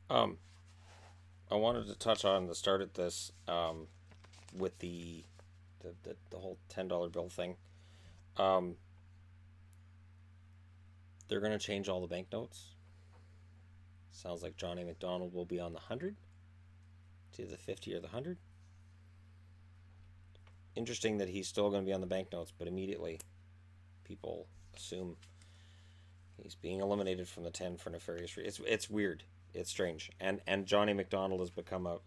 Um, I wanted to touch on the start of this with the whole $10 bill thing. Um, they're gonna change all the banknotes. Sounds like Johnny McDonald will be on the 100. It's either the 50 or the 100. Interesting that he's still going to be on the banknotes, but immediately people assume he's being eliminated from the 10 for nefarious reasons. It's weird. It's strange. And Johnny McDonald has become a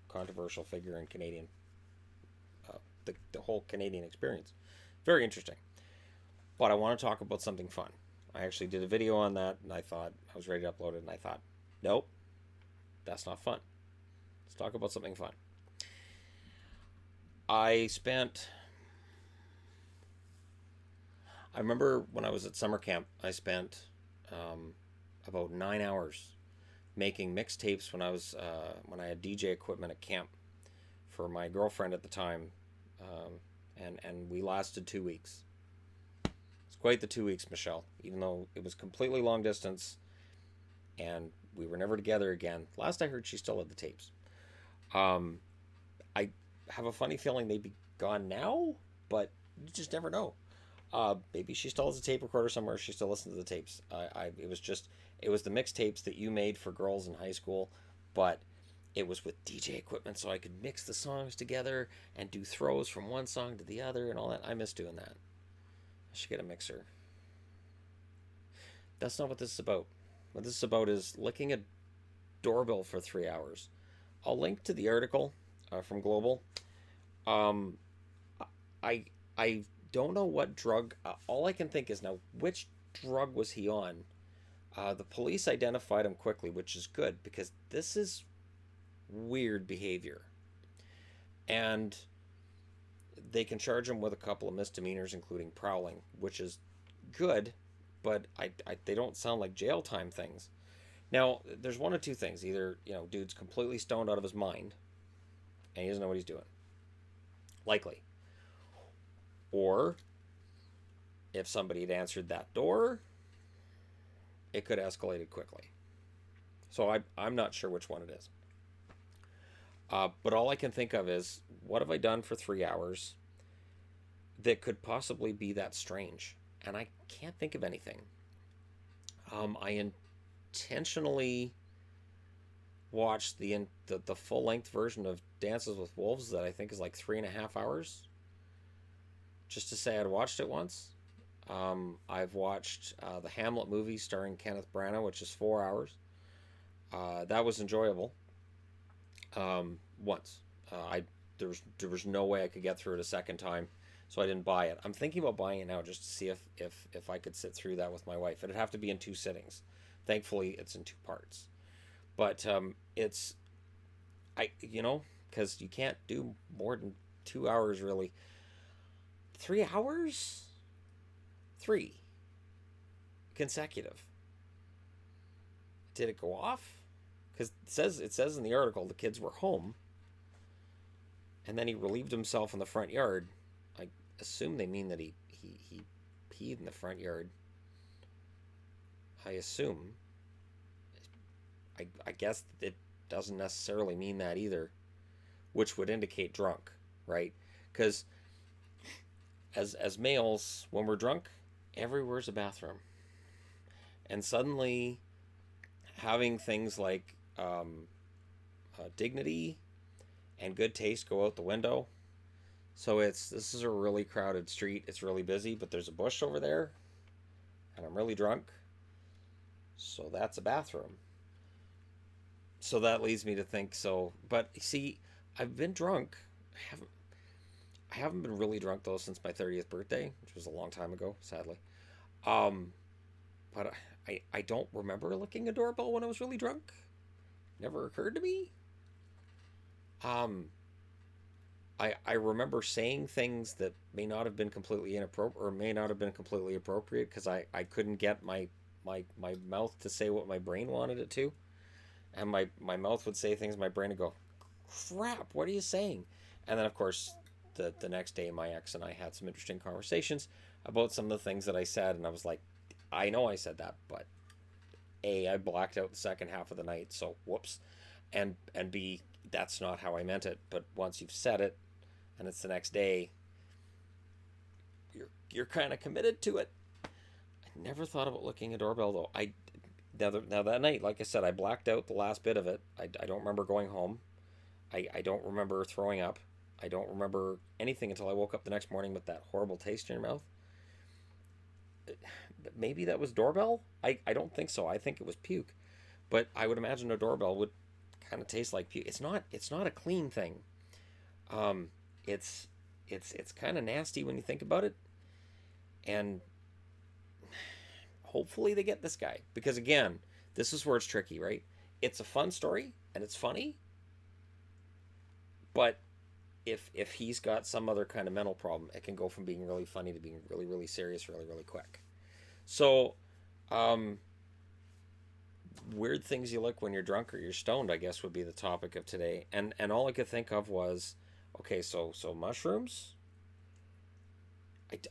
controversial figure in Canadian, the whole Canadian experience. Very interesting. But I want to talk about something fun. I actually did a video on that, and I thought I was ready to upload it, and I thought, nope, that's not fun. Let's talk about something fun. I spent. I remember when I was at summer camp, I spent um, about 9 hours making mixtapes when I had DJ equipment at camp for my girlfriend at the time, and we lasted 2 weeks. It's quite the 2 weeks, Michelle. Even though it was completely long distance and we were never together again. Last I heard, she still had the tapes. Um, I have a funny feeling they'd be gone now, but you just never know. Maybe she still has a tape recorder somewhere. She still listens to the tapes. It was the mixtapes that you made for girls in high school, but it was with DJ equipment, so I could mix the songs together and do throws from one song to the other and all that. I miss doing that. I should get a mixer. That's not what this is about. What this is about is licking a doorbell for 3 hours. I'll link to the article from Global. Um, I I don't know what drug. All I can think is now which drug was he on? The police identified him quickly, which is good because this is weird behavior, and they can charge him with a couple of misdemeanors, including prowling, which is good, but they don't sound like jail time things. Now, there's one of two things: either dude's completely stoned out of his mind and he doesn't know what he's doing, likely, or if somebody had answered that door, it could have escalated quickly. So I'm not sure which one it is. But all I can think of is what have I done for 3 hours that could possibly be that strange? And I can't think of anything. I intentionally watched the full length version of Dances with Wolves that I think is like 3.5 hours, just to say I'd watched it once. I've watched the Hamlet movie starring Kenneth Branagh, which is 4 hours. That was enjoyable. Once, I there was no way I could get through it a second time, so I didn't buy it. I'm thinking about buying it now just to see if I could sit through that with my wife. It'd have to be in two sittings. Thankfully, it's in two parts. But it's because you can't do more than 2 hours really. 3 hours, three consecutive. Did it go off? Because it says in the article the kids were home, and then he relieved himself in the front yard. I assume they mean that he peed in the front yard. I assume. I guess it doesn't necessarily mean that either, which would indicate drunk, right? Because as males, when we're drunk, everywhere's a bathroom, and suddenly having things like dignity and good taste go out the window. So this is a really crowded street. It's really busy, but there's a bush over there, and I'm really drunk. So that's a bathroom. So that leads me to think so. But see, I've been drunk. I haven't been really drunk though since my 30th birthday, which was a long time ago, sadly. Um, but I don't remember licking a doorbell when I was really drunk. Never occurred to me. Um, I remember saying things that may not have been completely inappropriate or may not have been completely appropriate because I couldn't get my mouth to say what my brain wanted it to. And my mouth would say things, my brain would go, crap, what are you saying? And then, of course, the next day, my ex and I had some interesting conversations about some of the things that I said. And I was like, I know I said that, but A, I blacked out the second half of the night, so whoops. And B, that's not how I meant it. But once you've said it and it's the next day, you're kind of committed to it. I never thought about looking at doorbell though. Now that night, like I said, I blacked out the last bit of it. I don't remember going home. I don't remember throwing up. I don't remember anything until I woke up the next morning with that horrible taste in your mouth. Maybe that was doorbell? I don't think so. I think it was puke. But I would imagine a doorbell would kind of taste like puke. It's not a clean thing. Um, it's kind of nasty when you think about it. And hopefully they get this guy because again, this is where it's tricky, right? It's a fun story and it's funny, but if he's got some other kind of mental problem, it can go from being really funny to being really really serious really really quick. So, um, weird things you look when you're drunk or you're stoned, I guess, would be the topic of today. And all I could think of was, okay, so mushrooms.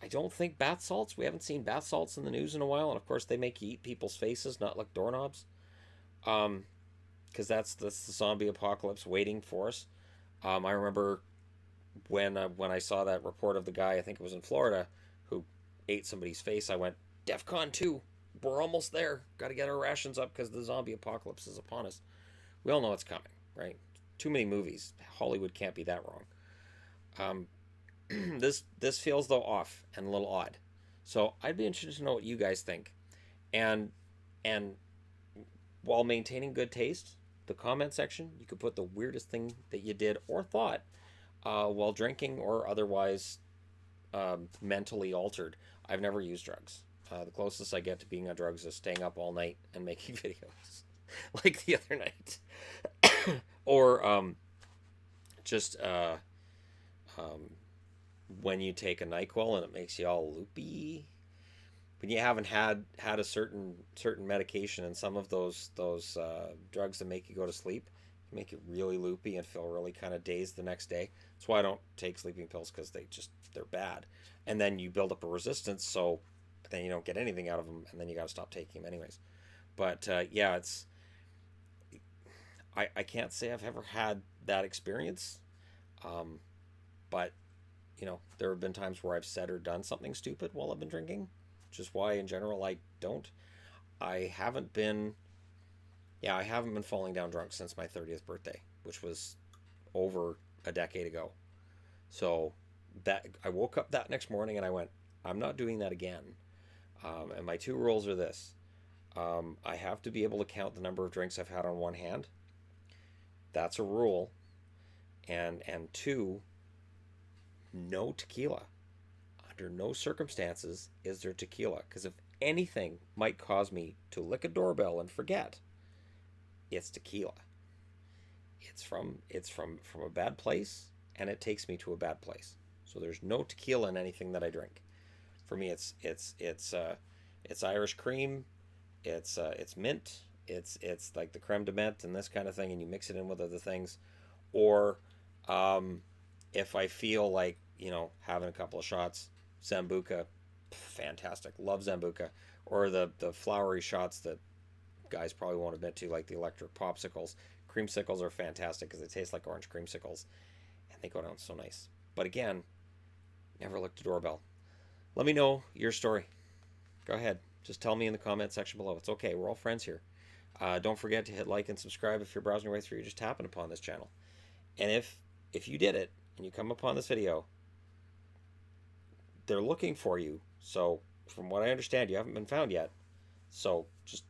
I don't think bath salts. We haven't seen bath salts in the news in a while, and of course they make you eat people's faces, not like doorknobs. Um, because that's the zombie apocalypse waiting for us. I remember when I saw that report of the guy, I think it was in Florida, who ate somebody's face. I went, DEFCON 2. We're almost there. Got to get our rations up because the zombie apocalypse is upon us. We all know it's coming, right? Too many movies. Hollywood can't be that wrong. Um, this feels though off and a little odd. So I'd be interested to know what you guys think. And and while maintaining good taste, the comment section, you could put the weirdest thing that you did or thought while drinking or otherwise mentally altered. I've never used drugs. The closest I get to being on drugs is staying up all night and making videos, like the other night, or just um, when you take a NyQuil and it makes you all loopy. When you haven't had a certain medication and some of those drugs that make you go to sleep make you really loopy and feel really kind of dazed the next day. That's why I don't take sleeping pills because they're bad. And then you build up a resistance, so then you don't get anything out of them, and then you got to stop taking them anyways. But yeah, I can't say I've ever had that experience, but there have been times where I've said or done something stupid while I've been drinking, which is why in general I don't. I haven't been I haven't been falling down drunk since my 30th birthday, which was over a decade ago. So that I woke up that next morning and I went, I'm not doing that again. And my two rules are this: I have to be able to count the number of drinks I've had on one hand. That's a rule. And two, no tequila. Under no circumstances is there tequila, because if anything might cause me to lick a doorbell and forget, it's tequila. It's from a bad place, and it takes me to a bad place. So there's no tequila in anything that I drink. For me, it's Irish cream, it's mint, it's like the creme de menthe and this kind of thing, and you mix it in with other things, or if I feel like having a couple of shots, Sambuca, fantastic, love Sambuca, or the flowery shots that guys probably won't admit to, like the electric popsicles. Creamsicles are fantastic because they taste like orange creamsicles, and they go down so nice. But again, never looked a doorbell. Let me know your story. Go ahead. Just tell me in the comment section below. It's okay. We're all friends here. Don't forget to hit like and subscribe if you're browsing your way through. You're just tapping upon this channel. And if you did it and you come upon this video, they're looking for you. So from what I understand, you haven't been found yet. So just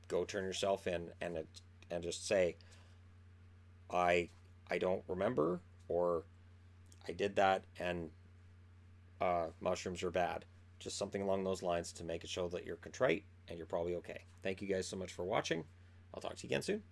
go turn yourself in and just say, I don't remember, or I did that and mushrooms are bad. Just something along those lines to make it show that you're contrite and you're probably okay. Thank you guys so much for watching. I'll talk to you again soon.